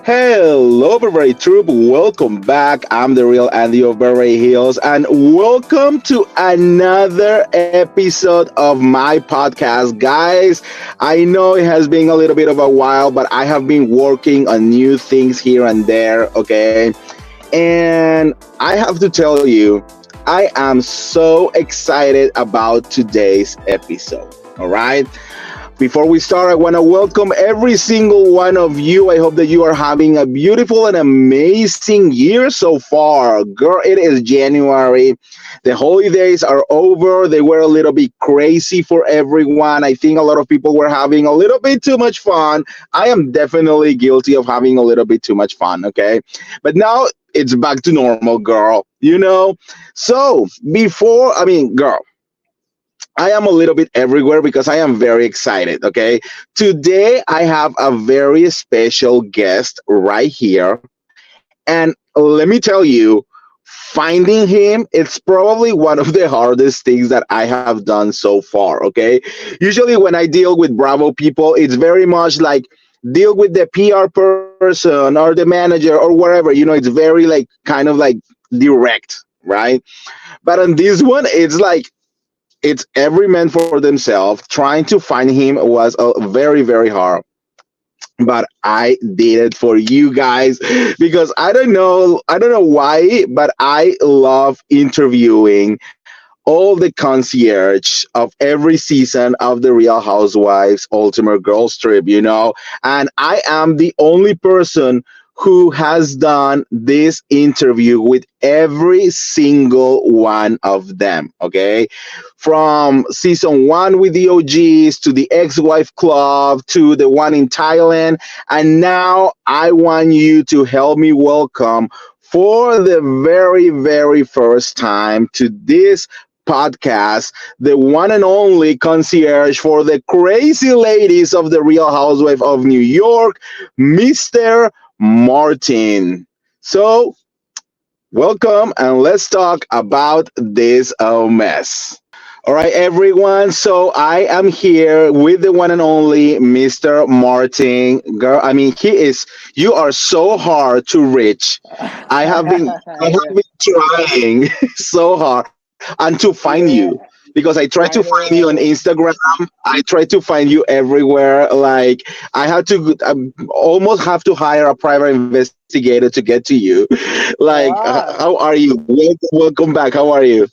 Hello, Beverly Troop. Welcome back. I'm the real Andy of Beverly Hills, and welcome to another episode of my podcast. Guys, I know it has been a little bit of a while, but I have been working on new things here and there, okay? And I have to tell you, I am so excited about today's episode, all right? Before we start, I want to welcome every single one of you. I hope that you are having a beautiful and amazing year so far. Girl, it is January. The holidays are over. They were a little bit crazy for everyone. I think a lot of people were having a little bit too much fun. I am definitely guilty of having a little bit too much fun, okay? But now it's back to normal, girl, you know? So girl, I am a little bit everywhere because I am very excited, okay? Today, I have a very special guest right here. And let me tell you, finding him, it's probably one of the hardest things that I have done so far, okay? Usually when I deal with Bravo people, it's very much like deal with the PR person or the manager or whatever. It's very like kind of like direct, right? But on this one, it's every man for themselves. Trying to find him was very, very hard. But I did it for you guys because I don't know why, but I love interviewing all the concierge of every season of the Real Housewives Ultimate Girls Trip. And I am the only person who has done this interview with every single one of them, okay? From season one with the OGs to the ex-wife club to the one in Thailand. And now I want you to help me welcome for the very, very first time to this podcast, the one and only concierge for the crazy ladies of the Real Housewife of New York, Mr. Martin. So, welcome and let's talk about this mess. All right, everyone. So I am here with the one and only Mr. Martin. Girl, you are so hard to reach. I have been trying so hard and to find Yeah, you because I try I to find you on know. Instagram. I try to find you everywhere. Like I had to almost have to hire a private investigator to get to you. Like, how Wow. are you? Welcome back. How are you?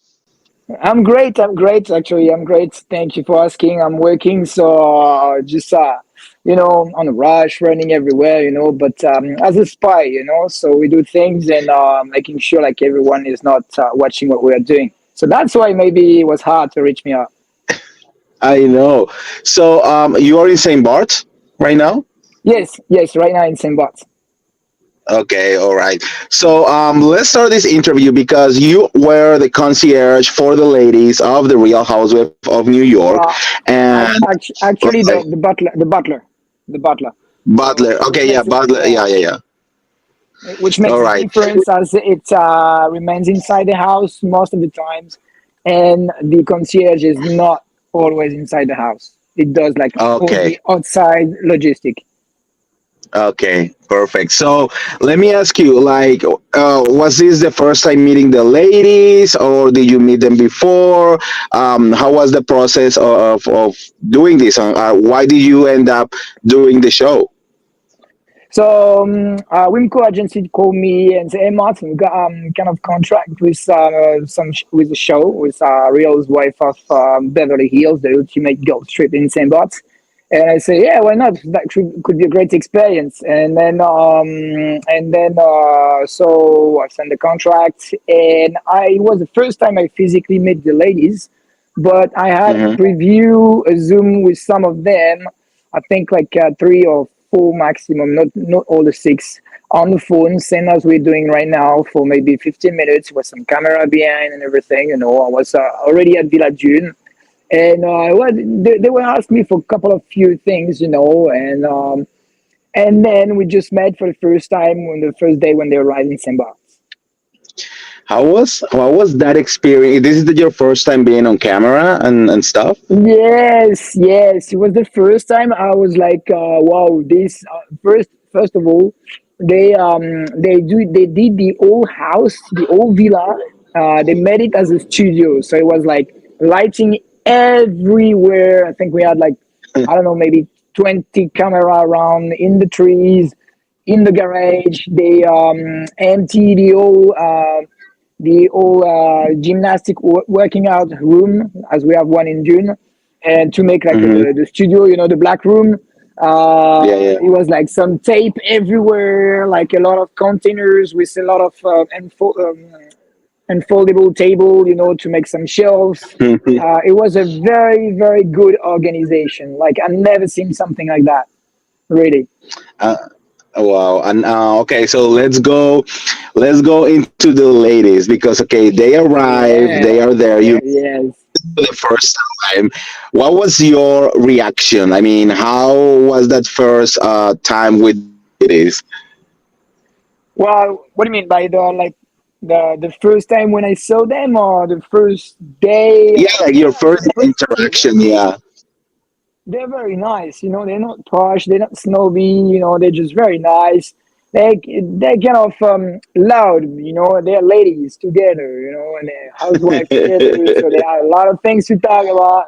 I'm great. I'm great. Actually, I'm great. Thank you for asking. I'm working, so just on a rush, running everywhere, But as a spy, so we do things and making sure like everyone is not watching what we are doing. So that's why maybe it was hard to reach me out. I know. So, you are in St. Bart right now? Yes, yes. Right now in St. Bart's. Okay, all right. So, let's start this interview because you were the concierge for the ladies of the Real Housewife of New York, Well, and actually, okay, the butler. So Butler. Okay, yeah, Butler. Yeah, yeah, yeah. which All makes a right. difference as it remains inside the house most of the times, and the concierge is not always inside the house. It does like all Okay. the outside logistic. Okay, perfect. So let me ask you, like, was this the first time meeting the ladies, or did you meet them before? How was the process of doing this? Why did you end up doing the show? So Wimco agency called me and said, "Hey Martin, we got kind of contract with with the show with Real's wife of Beverly Hills, the ultimate golf trip in St. Bart's." And I say, "Yeah, why not? That could be a great experience." So I signed the contract, and it was the first time I physically met the ladies, but I had Mm-hmm. preview a Zoom with some of them. I think like three or four maximum, not all the six, on the phone, same as we're doing right now for maybe 15 minutes with some camera behind and everything. I was already at Villa June, and they were asking me for a couple of few things, and then we just met for the first time on the first day when they arrived in Simba. How was that experience? This is your first time being on camera and stuff. Yes, yes. It was the first time I was like, wow, this first of all, they did the whole house, the whole villa. They made it as a studio, so it was like lighting everywhere. I think we had like, I don't know, maybe 20 camera around in the trees, in the garage. They empty the whole gymnastic working out room, as we have one in June, and to make like Hmm. the studio, the black room. Yeah, yeah. It was like some tape everywhere, like a lot of containers with a lot of unfoldable table, to make some shelves. It was a very, very good organization. Like I never seen something like that, really. uh, wow. And okay, so let's go into the ladies because okay, they arrive, they Yeah. are there. You Yes. the first time. What was your reaction? I mean, how was that first time with the ladies? Well, what do you mean by the first time when I saw them, or the first day? Yeah, like your Yeah, first the first day. interaction. Yeah. They're very nice. They're not posh. They're not snobby. They're just very nice. They're kind of loud. They're ladies together. And they're housewives together. So they have a lot of things to talk about.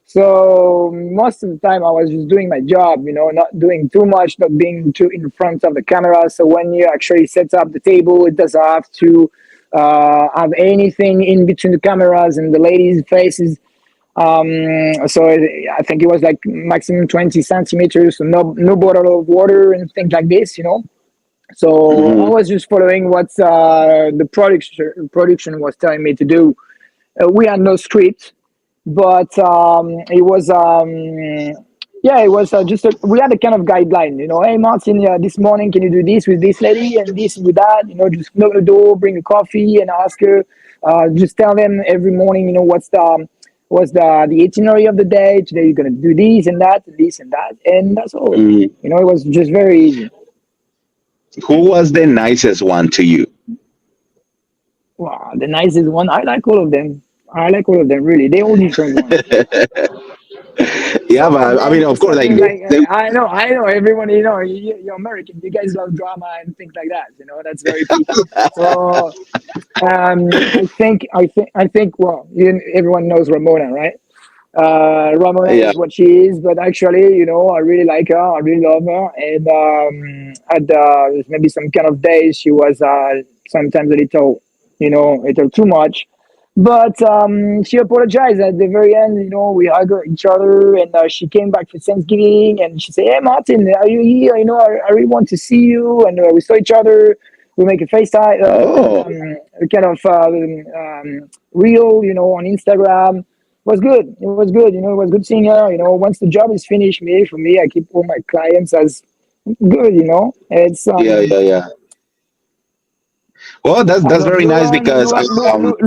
So most of the time I was just doing my job, not doing too much, not being too in front of the camera. So when you actually set up the table, it doesn't have to have anything in between the cameras and the ladies' faces. So I think it was like maximum 20 centimeters, so no bottle of water and things like this. So I Hmm. was just following what the production was telling me to do. We had no script, but it was yeah, it was just we had a kind of guideline. Hey Martin, this morning can you do this with this lady and this with that? Just knock the door, bring a coffee, and ask her. Just tell them every morning. What's the itinerary of the day. Today you're gonna do this and that and this and that, and that's all. Hmm. It was just very easy. Who was the nicest one to you? Wow, the nicest one. I like all of them. I like all of them, really. They're all different ones. Yeah, Some of but I mean, them, of course, some like like they. I know everyone. You're American. You guys love drama and things like that. That's very pretty. So I think. Well, everyone knows Ramona, right? Ramona Yeah. is what she is, but actually, I really like her. I really love her, and at maybe some kind of days she was sometimes a little too much. But she apologized at the very end. We hugged each other, and she came back for Thanksgiving, and she said, "Hey, Martin, are you here? I really want to see you." And we saw each other. We make a FaceTime, Oh. a kind of reel, on Instagram. It was good. It was good. It was good seeing her. Once the job is finished, for me, I keep all my clients as good. It's Yeah, yeah, yeah. Well, that's I that's love very nice Luan. because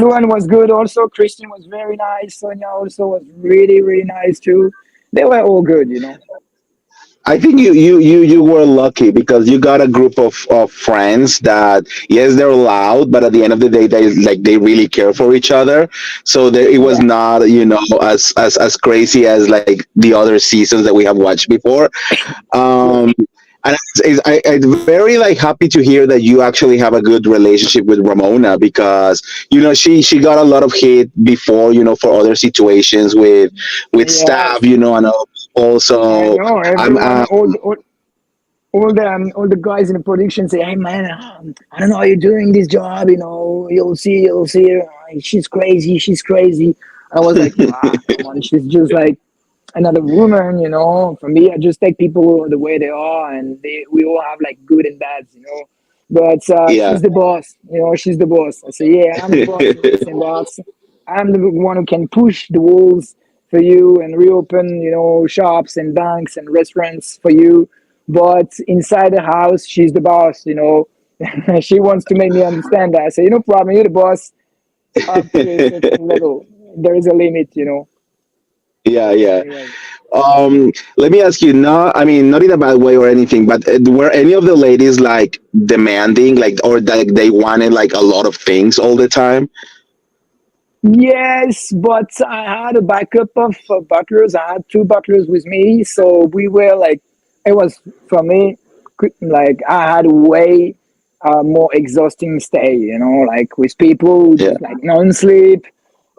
Luan was good also. Christian was very nice. Sonia also was really, really nice too. They were all good. I think you were lucky because you got a group of friends that yes they're loud but at the end of the day they really care for each other, so there, it was Yeah. not as crazy as like the other seasons that we have watched before. Yes. um and I'm very like happy to hear that you actually have a good relationship with Ramona because she got a lot of hate before for other situations with staff, Yes. and I also know. I'm Everyone, all the guys in the production say, "Hey man, I don't know how you're doing this job. You'll see, you'll see. She's crazy. She's crazy." I was like, "Ah, come on. She's just like another woman. For me, I just take people the way they are, and we all have like good and bads. But yeah. she's the boss. She's the boss. I say, yeah, I'm the boss in this and that. I'm the one who can push the walls for you and reopen, shops and banks and restaurants for you. But inside the house, she's the boss. She wants to make me understand that. I say, no problem, you're the boss up to a certain level. There is a limit. Yeah, yeah. Anyway. Let me ask you, not, I mean, not in a bad way or anything, but were any of the ladies like demanding, like, or like they wanted like a lot of things all the time? Yes, but I had a backup of butlers. I had two butlers with me, so we were like, it was for me. like I had way more exhausting stay. Like with people who Yeah. just like non-sleep,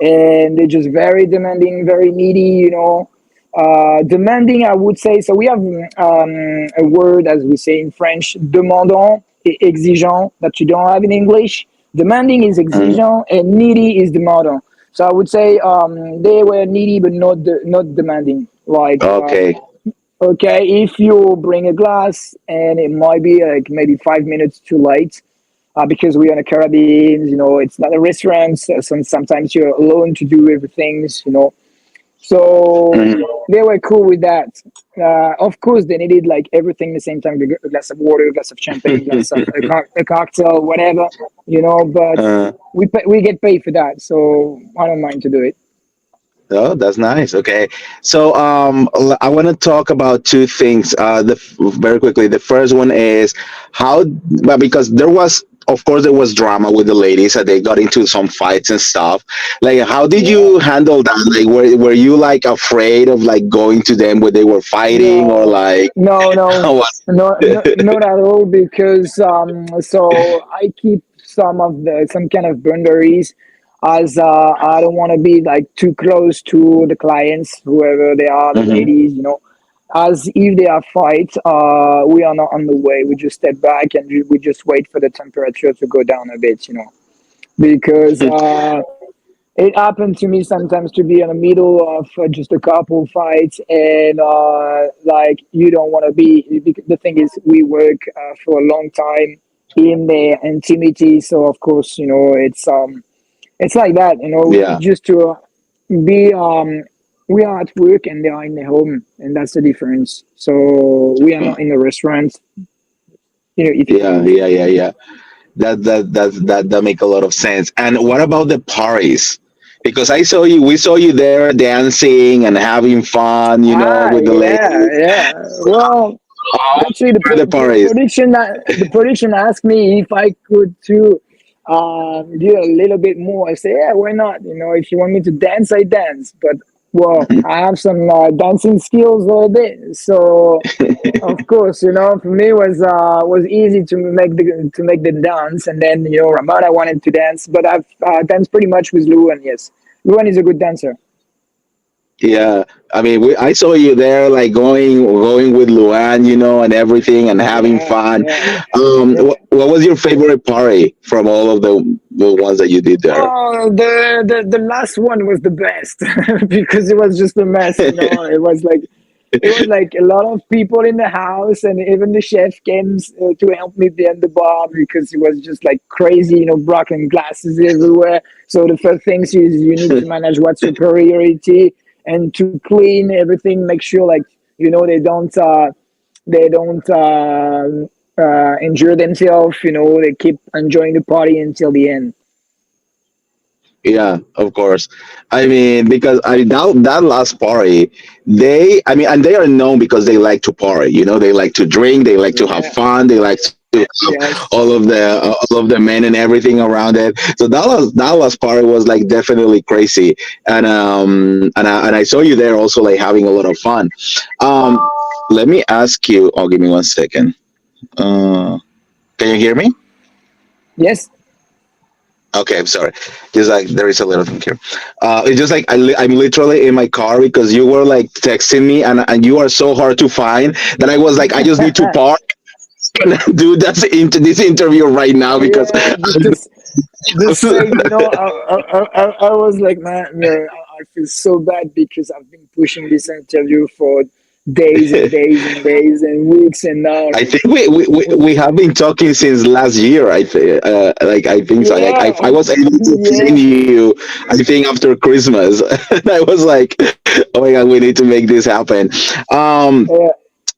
and they're just very demanding, very needy. Demanding, I would say. So we have a word, as we say in French, demandant et exigeant, that you don't have in English. Demanding is Mm, exigeant, and needy is demandant. So I would say they were needy, but not demanding. Like, okay. okay, if you bring a glass and it might be like maybe 5 minutes too late, because we're in the Caribbean, it's not a restaurant. So sometimes you're alone to do everything. So Mhm. they were cool with that. Of course, they needed like everything at the same time: a glass of water, a glass of champagne, glass of a cocktail, whatever. But uh, we get paid for that, so I don't mind to do it. oh, that's nice. Okay, so I want to talk about two things. Very quickly. The first one is how, well, because there was, of course, there was drama with the ladies, and they got into some fights and stuff. Like, how did Yeah. you handle that? Like, were you like afraid of like going to them when they were fighting, or No, like, no, how no, was not at all. Because so I keep some kind of boundaries, as I don't want to be like too close to the clients, whoever they are, the it? ladies. As if they are fight, we are not on the way. We just step back and we just wait for the temperature to go down a bit. Because it happened to me sometimes to be in the middle of just a couple fights, and like you don't want to be. The thing is, we work for a long time in the intimity, so of course, it's like that. Yeah. Just to be we are at work and they are in the home, and that's the difference. So we are not in the restaurant, if you get Yeah, me. yeah, yeah, yeah. That make a lot of sense. And what about the parties? Because we saw you there dancing and having fun, with the Yeah, ladies. yeah. Well, How actually, were the parties? the production asked me if I could to do a little bit more. I say, yeah, why not? If you want me to dance, I dance. But well, I have some dancing skills a little bit, so of course, for me was easy to make the dance, and then Ramona wanted to dance, but I've danced pretty much with Luan. Yes, Luan is a good dancer. Yeah, I mean, I saw you there, like going with Luan, and everything, and having Yeah, fun. yeah, What, yeah. what was your favorite party from all of the ones that you did there? Oh, the last one was the best because it was just a mess. It was like a lot of people in the house, and even the chef came to help me behind the bar because it was just like crazy. Broken glasses everywhere. So the first things is you need to manage what's your priority, and to clean everything, make sure like they don't injure themselves. They keep enjoying the party until the end. Yeah, of course. I mean, because that last party, I mean, and they are known because they like to party. They like to drink, they like to have Yeah. fun, they like to have Yes. all of the men and everything around it. So that last party was like definitely crazy, and I saw you there also like having a lot of fun. Um, Let me ask you. Oh, give me 1 second. Can you hear me? Yes. Okay, I'm sorry. Just like there is a little thing here. It's just like I'm literally in my car because you were like texting me, and you are so hard to find that I was like, I just need to park and do this interview right now because Yeah, the same. I was like, man, I feel so bad because I've been pushing this interview for days and days and days and weeks, and now I like, think we have been talking since last year. I think so. I yeah, was able to find yeah, you. I think after Christmas, and I was like, oh my god, we need to make this happen. Um, yeah.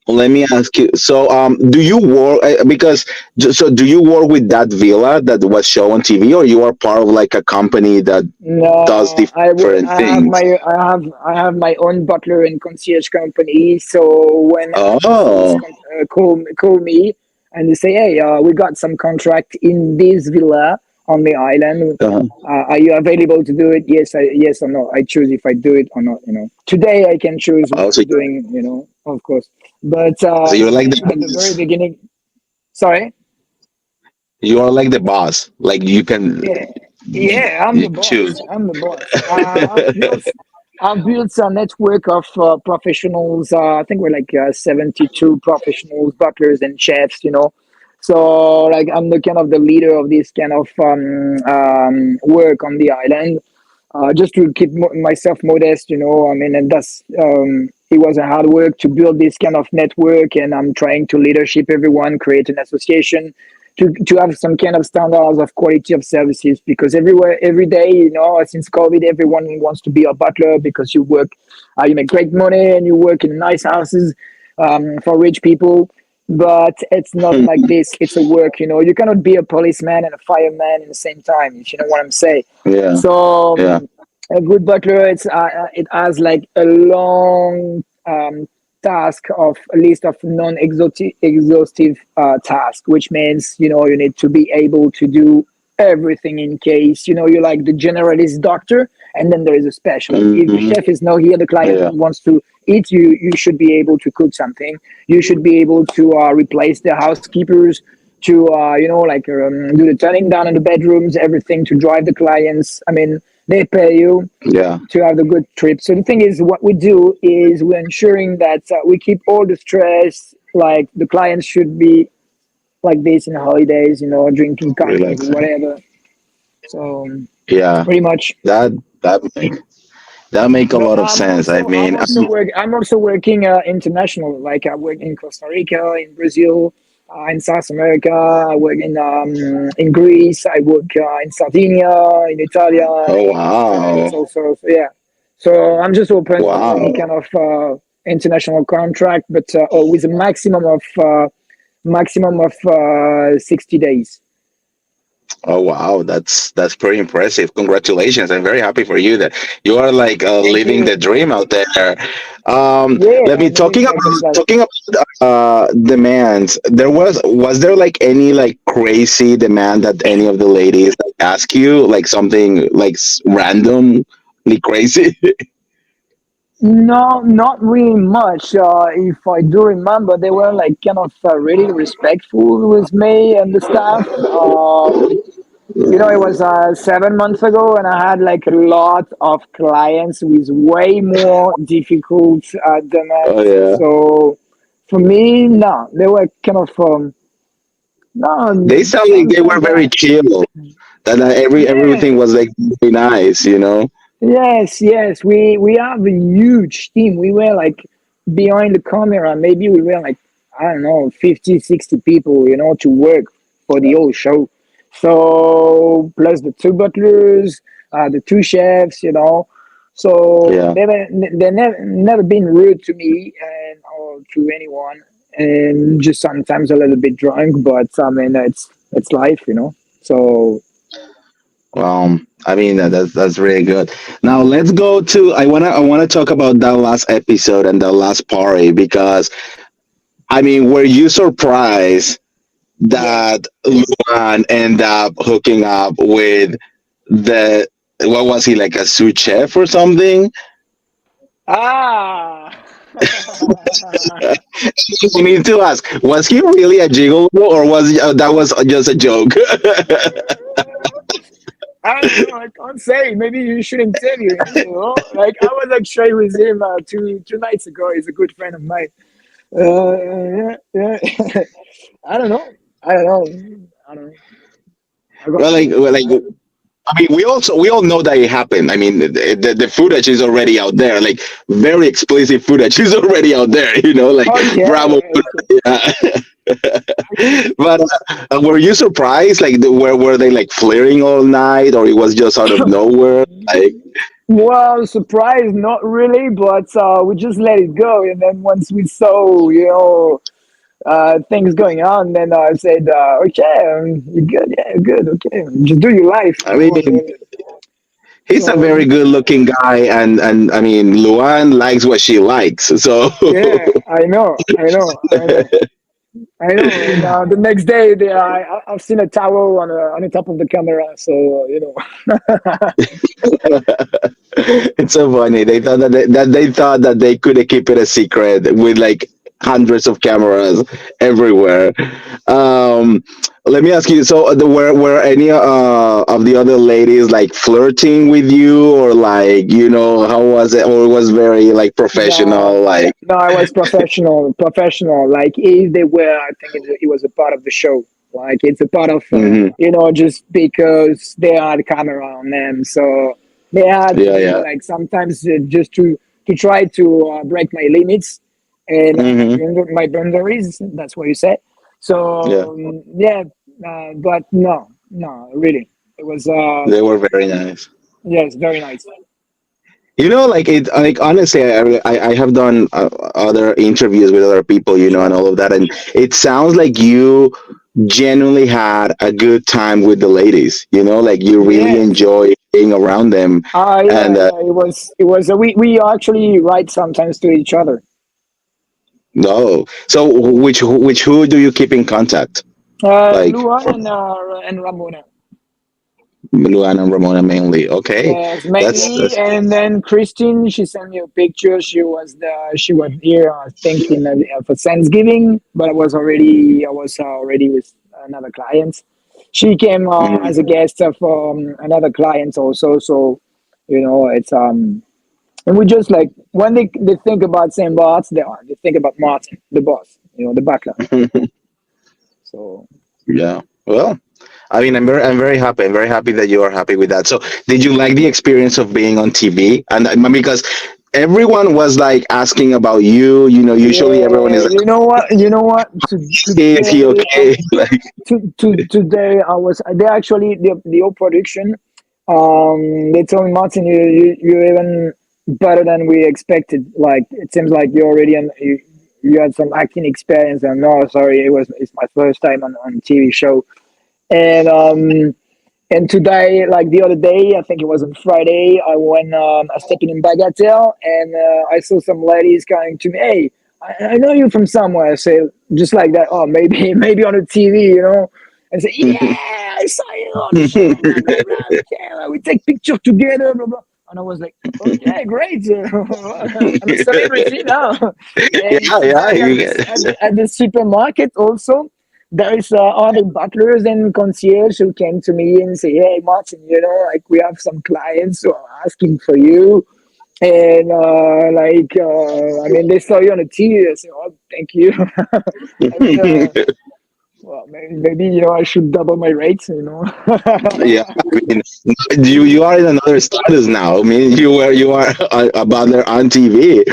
Let me ask you. So, do you work do you work with that villa that was shown on TV, or you are part of like a company that does No, different things? I have my own butler and concierge company. So when agencies Oh, call me and they say, "Hey, we got some contract in this villa on the island. uh, Are you available to do it?" Yes or no. I choose if I do it or not. Today I can choose what oh, I'm doing. Of course. But so you're like at the very the beginning. Sorry. You are like the boss. Like you can Yeah, yeah, I'm you the boss. choose. I'm the boss. I've built a network of professionals. I think we're like 72 professionals, butlers and chefs. So like I'm the kind of the leader of this kind of work on the island. Just to keep myself modest, I mean, and that's it was a hard work to build this kind of network, and I'm trying to leadership everyone, create an association to have some kind of standards of quality of services, because everywhere, every day, since COVID, everyone wants to be a butler because you work, you make great money and you work in nice houses for rich people. But it's not like this. It's a work, you cannot be a policeman and a fireman in the same time, if you know what I'm saying. Yeah. So Yeah. a good butler, it has like a long task of a list of non-exhaustive task, which means you need to be able to do everything in case you're like the generalist doctor, and then there is a specialist. If the Hmm. chef is not here, the client Yeah. wants to eat. You should be able to cook something. You should be able to replace the housekeepers, to like do the turning down in the bedrooms, everything to drive the clients. I mean, they pay you Yeah. to have the good trip. So the thing is, what we do is we're ensuring that we keep all the stress. Like the clients should be like this in the holidays, drinking cocktails or Relaxing. whatever. So Yeah. pretty much. That that make that make a But lot of sense. I mean, I'm also working international. Like I work in Costa Rica, in Brazil, in South America. I work in Greece. I work in Sardinia, in Italy, oh in France wow, also. So, yeah. So I'm just open for any wow. kind of international contract, but with a maximum of 60 days. Oh wow, that's pretty impressive. Congratulations! I'm very happy for you that you are like Thank living the you. dream out there. Let Yeah, me I'm living my best life. talking about demands. Was there like any like crazy demand that any of the ladies like, ask you like something like randomly crazy? No, not really much. If I do remember, they were like kind of really respectful with me and the staff. It was 7 months ago, and I had like a lot of clients with way more difficult Oh demands. yeah, So for me, no, they were kind of they no, sound like they something were like very that. chill. That everything Yeah. was like very nice, you know. Yes, yes. We have a huge team. We were like behind the camera. Maybe we were like, I don't know, 50, 60 people, to work for the whole show. So plus the two butlers, the two chefs, So Yeah. they never been rude to me and or to anyone, and just sometimes a little bit drunk. But I mean, it's life. So I mean that's really good. Now let's go to I wanna talk about that last episode and that last party because I mean were you surprised yeah. that Luan ended up hooking up with the what was he like a sous chef or something? Ah. We need to ask, was he really a gigolo or was that was just a joke? I don't know. I can't say. Maybe you should interview him. Like I was actually with him two nights ago. He's a good friend of mine. Yeah, yeah. I don't know. I don't know. I don't know. I got Like I mean, we all know that it happened. I mean, the footage is already out there, like very explicit footage is already out there. You know, like Bravo. okay. Okay. Yeah. But were you surprised? Like, were they like flirting all night, or it was just out of nowhere? Like, Well, surprise, not really, but we just let it go. And then once we saw, things going on, then I said, okay, you good? Yeah, good. Okay, just do your life, I mean, And then, he's a so very good-looking guy, and I mean, Luan likes what she likes. So, yeah, I know, I know, I know, I know. And the next day, I've seen a towel on the top of the camera. So it's so funny. They thought that they thought that they could keep it a secret with like hundreds of cameras everywhere. Um, Let me ask you. So, were any of the other ladies like flirting with you, or like how was it, or it was very like No, professional, like? no, I was professional. Like if they were, I think it was a part of the show. Like it's a part of, Hmm. just because they had a camera on them, so they had to Yeah, be yeah. like sometimes just to try to break my limits and Hmm. my boundaries. That's what you said. Yeah, So yeah, but no, no, really, it was they were very nice. yes, very nice. Like it, like honestly, I have done other interviews with other people, and all of that, and it sounds like you genuinely had a good time with the ladies. Like you really Yes. enjoy being around them, Yeah, and yeah. It was. We actually write sometimes to each other. no. So which who do you keep in contact? Like Luan from and Ramona. Luana and Ramona mainly. Okay, Yes, that's mainly, and then Christine. She sent me a picture. She was here. I think for Thanksgiving, but I was already with another client. She came mhm. as a guest of another client also. So it's and we just like when they think about Saint Bart's, they think about Martin, the boss, the butler. So Yeah. Well, I mean, I'm very happy. I'm very happy that you are happy with that. So, did you like the experience of being on TV? And because everyone was like asking about you. Usually everyone yeah, is like, "Is he Today, okay?" Like, today I was they actually the whole production. They told me, Martin, you're even better than we expected. Like it seems like you already you had some acting experience. And no, sorry, it's my first time on TV show. And today, like the other day, I think it was on Friday, I stepped in Bagatelle, and I saw some ladies coming to me. Hey, I know you from somewhere. So just like that. Oh, maybe maybe on the TV. And say, yeah, I saw you on the show. Blah blah blah. Okay, we take picture together. Blah blah. And I was like, okay, great. I'm a celebrity now. And yeah, yeah, today at the supermarket also, there is other butlers and concierge who came to me and say, "Hey, Martin, like we have some clients who are asking for you, and I mean, they saw you on the TV. I said, oh, thank you." And well, maybe I should double my rates. yeah. I mean, you are in another status now. I mean, you are a butler on TV.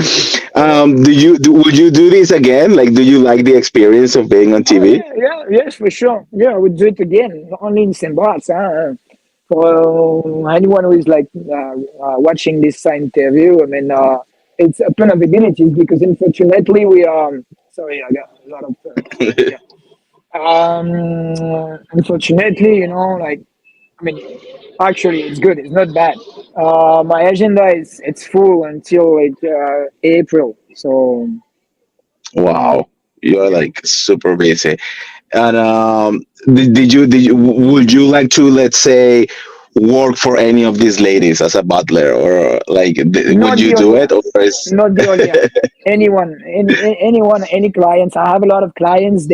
Yeah. Would you do this again? Like, do you like the experience of being on Oh TV? yeah, yeah, yes, for sure. Yeah, I would do it again, not only in St. Bart's. For anyone who is like watching this interview, I mean, it's a ton of abilities because unfortunately we are. Sorry, I got a lot of people here. Unfortunately, like I mean, actually, it's good. It's not bad. My agenda is it's full until like April. So Wow, you're yeah. like super busy. And did you would you like to, let's say, work for any of these ladies as a butler, or like would Not you the do Olia. it, or is Not the Olia. Anyone, anyone, any clients. I have a lot of clients.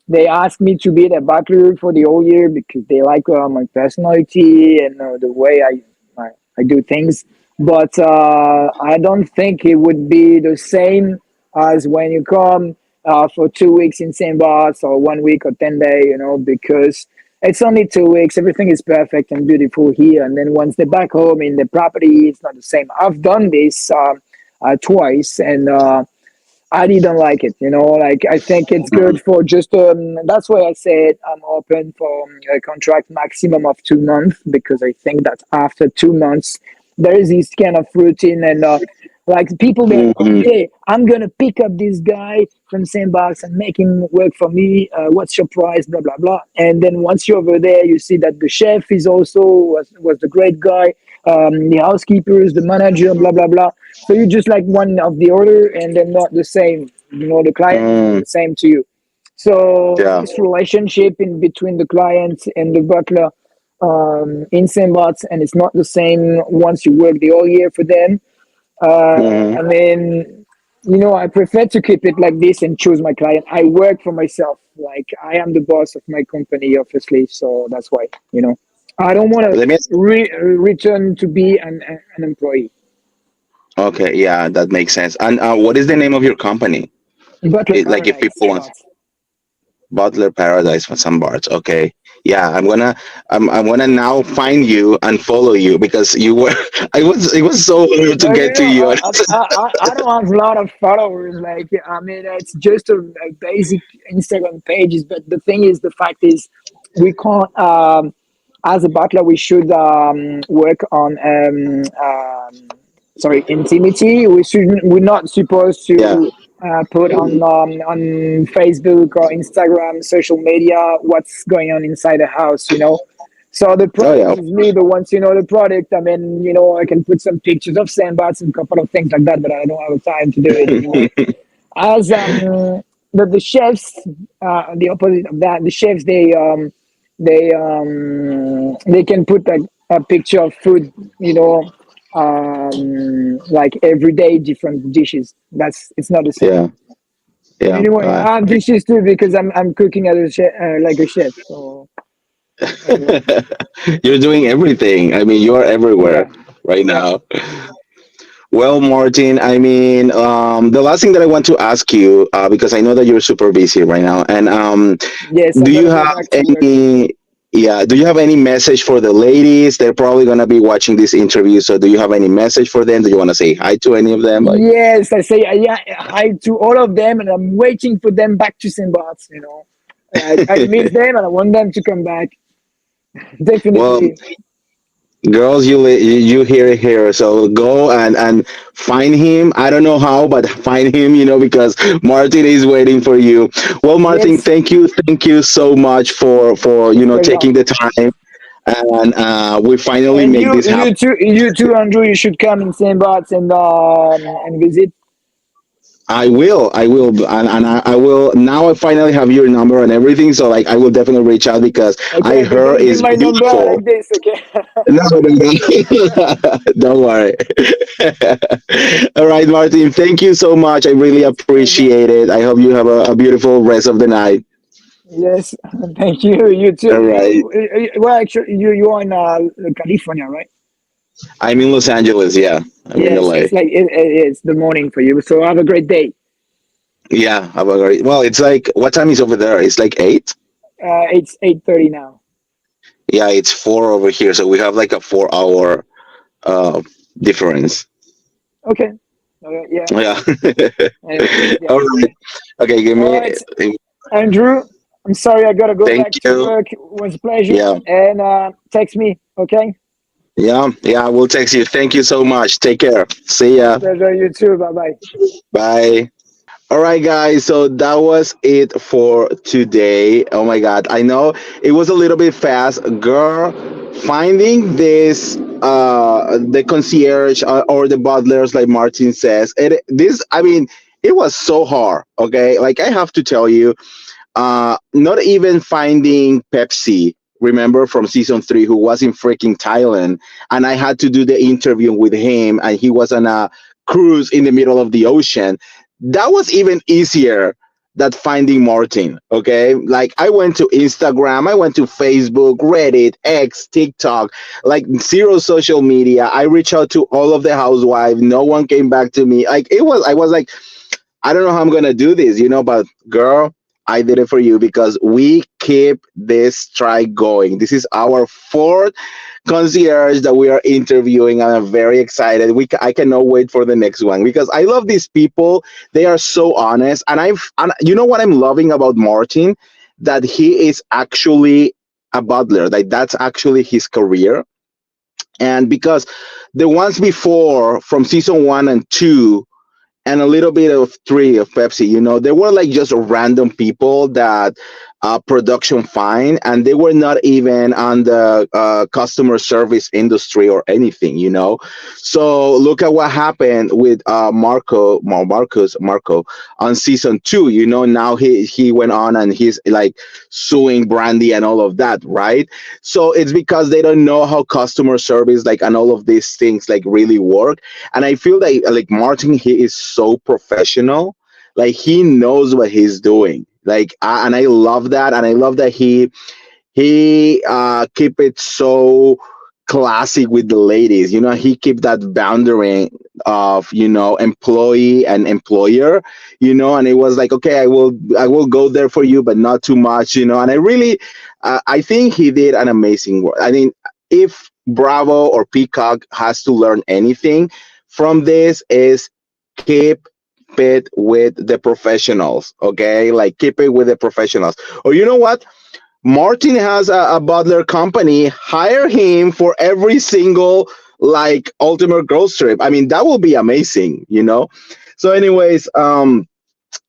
They ask me to be their butler for the whole year because they like my personality and the way I do things. But I don't think it would be the same as when you come for 2 weeks in St. Bart's or 1 week or 10 day. Because it's only 2 weeks. Everything is perfect and beautiful here, and then once they're back home in the property, it's not the same. I've done this twice, and I didn't like it. Like I think it's good for just. That's why I said I'm open for a contract maximum of 2 months because I think that after 2 months there is this kind of routine and like people that Mhm. okay, I'm gonna pick up this guy from Sandbox and make him work for me. What's your price? Blah blah blah. And then once you're over there, you see that the chef is also was the great guy, the housekeepers, the manager, blah blah blah. So you just like one of the other, and they're not the same. The client is not Mm, the same to you. So yeah. this relationship in between the client and the butler in Sandbox, and it's not the same once you work the whole year for them. Hmm. I mean, I prefer to keep it like this and choose my client. I work for myself. Like I am the boss of my company, obviously. So that's why, I don't want to Let me. return to be an employee. Okay, yeah, that makes sense. And what is the name of your company? Butler Like if Paradise, people same want bots. Butler Paradise for some bars. Okay. Yeah, I'm gonna now find you and follow you because you were it was so hard to But get to you. I don't have a lot of followers. Like I mean, it's just a basic Instagram pages. But the thing is, the fact is, we can't. As a butler, we should work on sorry, intimity. We're not supposed Yeah. to put on Facebook or Instagram, social media, what's going on inside the house. So the Oh product yeah. is me, but once you know the product, I mean, I can put some pictures of sandbots and a couple of things like that, but I don't have the time to do it anymore. As the chefs, the opposite of that, the chefs they can put a picture of food, like everyday different dishes. It's not the same. Yeah. But Yeah. anyway, I have dishes too because I'm cooking as a chef, like a chef. So anyway, You're doing everything. I mean, you're everywhere yeah, right yeah. now. Well, Martin, I mean, the last thing that I want to ask you, because I know that you're super busy right now, and Yes, I do you gotta go have back to work. any, yeah, do you have any message for the ladies? They're probably gonna be watching this interview, so do you have any message for them? Do you want to say hi to any of them? Like, Yes, I say yeah, hi to all of them, and I'm waiting for them back to St. Bart's. I miss them, and I want them to come back. well, Definitely. girls, you hear it here. So go and find him. I don't know how, but find him. Because Martin is waiting for you. Well, Martin, Yes, thank you so much for my pleasure. taking the time, and we finally And make this happen. you too, Andrew. You should come in St. Bart's and visit. I will, and I will. Now I finally have your number and everything, so like I will definitely reach out because I Okay, but heard don't give is my number beautiful. like this. Okay. No, no, no. Don't worry. All right, Martin. Thank you so much. I really Yes, pleasure. appreciate it. I hope you have a beautiful rest of the night. Yes, thank you. You too. All right. Well, actually, you are in California, right? I'm in Los Angeles. Yeah, I'm in Yes, it's LA. like it's the morning for you. So have a great day. Yeah, have a great. Well, it's like what time is over there? It's like 8. It's 8:30 now. Yeah, it's 4 over here. So we have like a 4 hour uh difference. Okay. Okay. Yeah. Yeah. Anyway. Yeah. All right. Okay, give All me. right, Andrew. I'm sorry, I gotta go Thank back to you. work. It was a pleasure. Yeah. And text me. Okay. Yeah. Yeah. I will text you. Thank you so much. Take care. See My ya. pleasure. You too. Bye bye. Bye. All right, guys. So that was it for today. Oh my God. I know it was a little bit fast. Girl, finding this, the concierge or the butlers, like Martin says, I mean, it was so hard. Okay. Like, I have to tell you, not even finding Pepsi, remember from season 3, who was in freaking Thailand, and I had to do the interview with him, and he was on a cruise in the middle of the ocean. That was even easier than finding Martin. Okay, like I went to Instagram, I went to Facebook, Reddit, X, TikTok, like zero social media. I reached out to all of the housewives. No one came back to me. Like I was like, I don't know how I'm gonna do this, but girl, I did it for you because we keep this strike going. This is our fourth concierge that we are interviewing, and I'm very excited. I cannot wait for the next one because I love these people. They are so honest, and you know what I'm loving about Martin, that he is actually a butler. Like that's actually his career, and because the ones before from season 1 and 2 and a little bit of 3 of Pepsi. They were like just random people that production fine, and they were not even on the customer service industry or anything, you know. So look at what happened with Marco on season 2. You know, now he went on and he's like suing Brandy and all of that, right? So it's because they don't know how customer service like and all of these things like really work. And I feel like Martin, he is so professional, like he knows what he's doing. Like and I love that, and I love that he keep it so classic with the ladies. You know, he keep that boundary of, you know, employee and employer, you know. And it was like, okay, I will go there for you, but not too much, you know. And I really I think he did an amazing work. I mean, if Bravo or Peacock has to learn anything from this, is keep it with the professionals. Okay, like keep it with the professionals. Or you know what, Martin has a butler company. Hire him for every single like ultimate girls trip. I mean, that will be amazing, you know. So anyways, I'm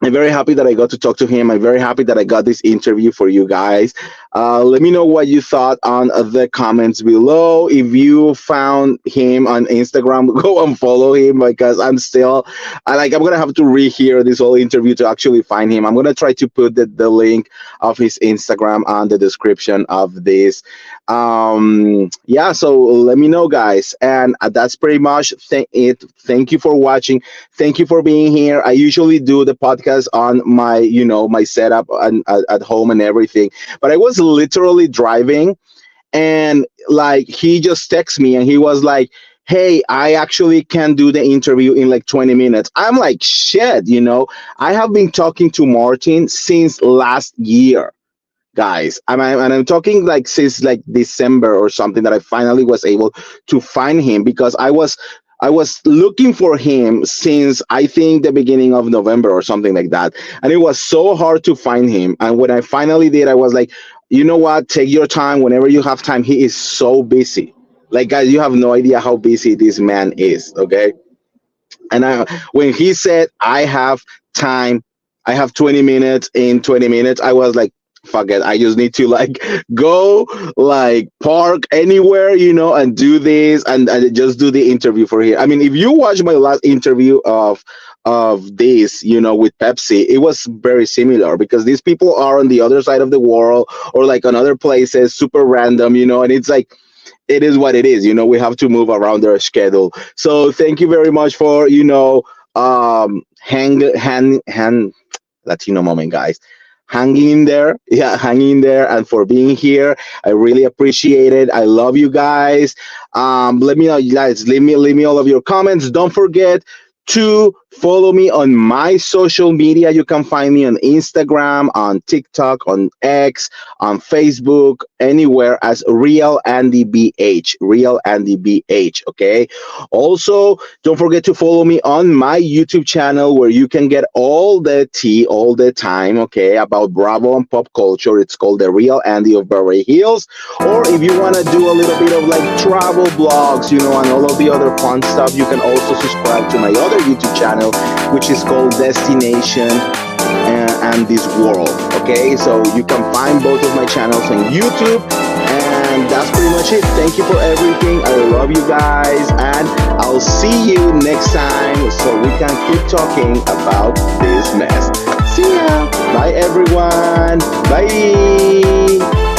very happy that I got to talk to him. I'm very happy that I got this interview for you guys. Let me know what you thought on the comments below. If you found him on Instagram, go and follow him, because I'm gonna have to rehear this whole interview to actually find him. I'm gonna try to put the link of his Instagram on the description of this. Yeah, so let me know, guys. And that's pretty much it. Thank you for watching. Thank you for being here. I usually do the podcast on my, you know, my setup and at home and everything, but I was literally driving, and like he just texted me and he was like, hey, I actually can do the interview in like 20 minutes. I'm like, shit, you know, I have been talking to Martin since last year, guys. I'm talking like since like December or something, that I finally was able to find him, because I was looking for him since I think the beginning of November or something like that. And it was so hard to find him. And when I finally did, I was like, you know what? Take your time whenever you have time. He is so busy. Like, guys, you have no idea how busy this man is. Okay. And when he said, I have time, I have 20 minutes, in 20 minutes, I was like, fuck it. I just need to like go, like park anywhere, you know, and do this and just do the interview for here. I mean, if you watch my last interview of this, you know, with Pepsi, it was very similar, because these people are on the other side of the world or like on other places, super random, you know, and it's like, it is what it is, you know. We have to move around their schedule. So thank you very much for, you know, hand Latino moment, guys, hanging in there. Yeah, hanging in there, and for being here. I really appreciate it. I love you guys. Let me know, you guys, leave me all of your comments. Don't forget to follow me on my social media. You can find me on Instagram, on TikTok, on X, on Facebook, anywhere as Real Andy BH. Real Andy BH. Okay. Also, don't forget to follow me on my YouTube channel, where you can get all the tea all the time. Okay, about Bravo and pop culture. It's called The Real Andy of Beverly Hills. Or if you want to do a little bit of like travel blogs, you know, and all of the other fun stuff, you can also subscribe to my other YouTube channel, which is called Destination and This World. Okay, so you can find both of my channels on YouTube, and that's pretty much it. Thank you for everything. I love you guys, and I'll see you next time, so we can keep talking about this mess. See ya. Bye, everyone. Bye.